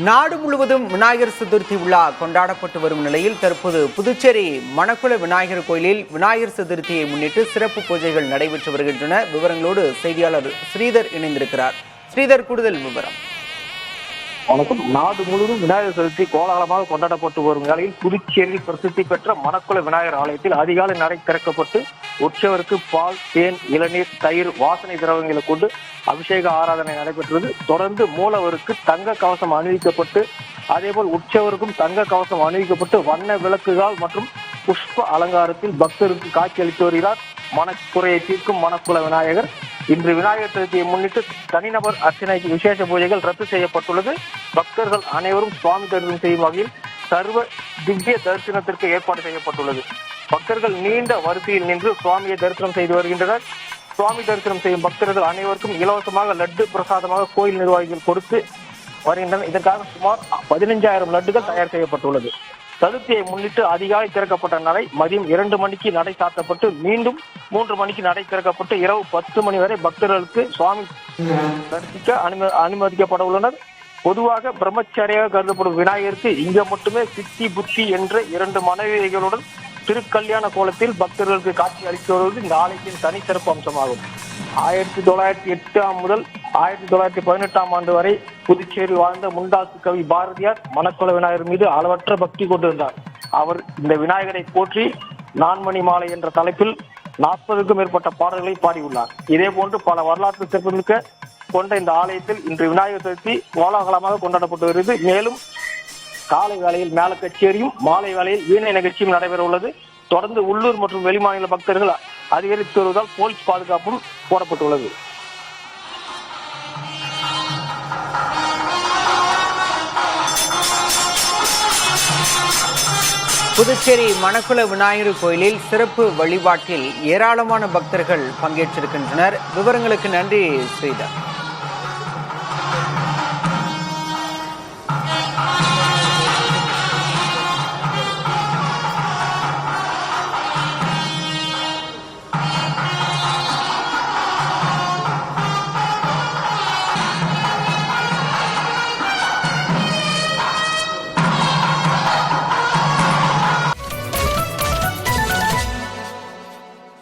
நாடு முழுவதும் விநாயகர் சதுர்த்தி விழா கொண்டாடப்பட்டு வரும் நிலையில் தற்போது புதுச்சேரி மணக்குள விநாயகர் கோயிலில் விநாயகர் சதுர்த்தியை முன்னிட்டு சிறப்பு பூஜைகள் நடைபெற்று வருகின்றன. விவரங்களோடு செய்தியாளர் ஸ்ரீதர் இணைந்திருக்கிறார். ஸ்ரீதர், கூடுதல் விவரம். வணக்கம். நாடு முழுவதும் விநாயகர் சதுர்த்தி கோலாகலமாக கொண்டாடப்பட்டு வரும் நிலையில் புதுச்சேரியில் பிரசித்தி பெற்ற மணக்குள விநாயகர் ஆலயத்தில் அதிகாலை நடை திறக்கப்பட்டு உற்சவருக்கு பால், தேன், இளநீர், தயிர், வாசனை திரவங்களை கொண்டு அபிஷேக ஆராதனை நடைபெற்றது. தொடர்ந்து மூலவருக்கு தங்க கவசம் அணிவிக்கப்பட்டு அதேபோல் உற்சவருக்கும் தங்க கவசம் அணிவிக்கப்பட்டு வண்ண விளக்குகள் மற்றும் புஷ்ப அலங்காரத்தில் பக்தருக்கு காட்சியளித்து வருகிறார் மனக்குறையை தீர்க்கும் மணக்குள விநாயகர். இன்று விநாயகர் சதுர்த்தியை முன்னிட்டு தனிநபர் அர்ச்சனைக்கு விசேஷ பூஜைகள் ரத்து செய்யப்பட்டுள்ளது. பக்தர்கள் அனைவரும் சுவாமி தரிசனம் செய்யும் வகையில் சர்வ திவ்ய தரிசனத்திற்கு ஏற்பாடு செய்யப்பட்டுள்ளது. பக்தர்கள் நீண்ட வரிசையில் நின்று சுவாமியை தரிசனம் செய்து வருகின்றனர். சுவாமி தரிசனம் செய்யும் பக்தர்கள் அனைவருக்கும் இலவசமாக லட்டு பிரசாதமாக கோயில் நிர்வாகிகள் கொடுத்து வருகின்றனர். இதற்காக சுமார் 15,000 லட்டுகள் தயார் செய்யப்பட்டுள்ளது. சதுர்த்தியை முன்னிட்டு அதிகாலை திறக்கப்பட்ட நடை மதியம் 2 மணிக்கு நடை சாத்தப்பட்டு மீண்டும் 3 மணிக்கு நடை திறக்கப்பட்டு இரவு 10 மணி வரை பக்தர்களுக்கு சுவாமி தரிசிக்க அனுமதிக்கப்பட உள்ளனர். பொதுவாக பிரம்மச்சாரியாக கருதப்படும் விநாயகருக்கு இங்க மட்டுமே சித்தி புத்தி என்ற 2 மனைவிகளுடன் திருக்கல்யாண கோலத்தில் பக்தர்களுக்கு காட்சி அளித்து வருவது இந்த ஆலயத்தின் தனிச்சிறப்பு அம்சமாகும். 1908 முதல் 1918 ஆண்டு வரை புதுச்சேரியில் வாழ்ந்த முண்டாசு கவி பாரதியார் மணக்குள விநாயகர் மீது அளவற்ற பக்தி கொண்டிருந்தார். அவர் இந்த விநாயகரை போற்றி நான்மணி மாலை என்ற தலைப்பில் 40க்கும் மேற்பட்ட பாடல்களை பாடியுள்ளார். இதே போன்று பல வரலாற்று சிறப்புமிக்க கொண்ட இந்த ஆலயத்தில் இன்று விநாயகர் சதுர்த்தி கோலாகலமாக கொண்டாடப்பட்டு வருகிறது. மேலும் காலை வேளையில் மேல கச்சேரியும் மாலை வேளையில் வீணை நிகழ்ச்சியும் நடைபெற உள்ளது. தொடர்ந்து உள்ளூர் மற்றும் வெளிமாநில பக்தர்கள் அதிகரித்து வருவதால் போலீஸ் பாதுகாப்பும் போடப்பட்டுள்ளது. புதுச்சேரி மணக்குள விநாயகர் கோயிலில் சிறப்பு வழிபாட்டில் ஏராளமான பக்தர்கள் பங்கேற்றிருக்கின்றனர். விவரங்களுக்கு நன்றி ஸ்ரீதர்.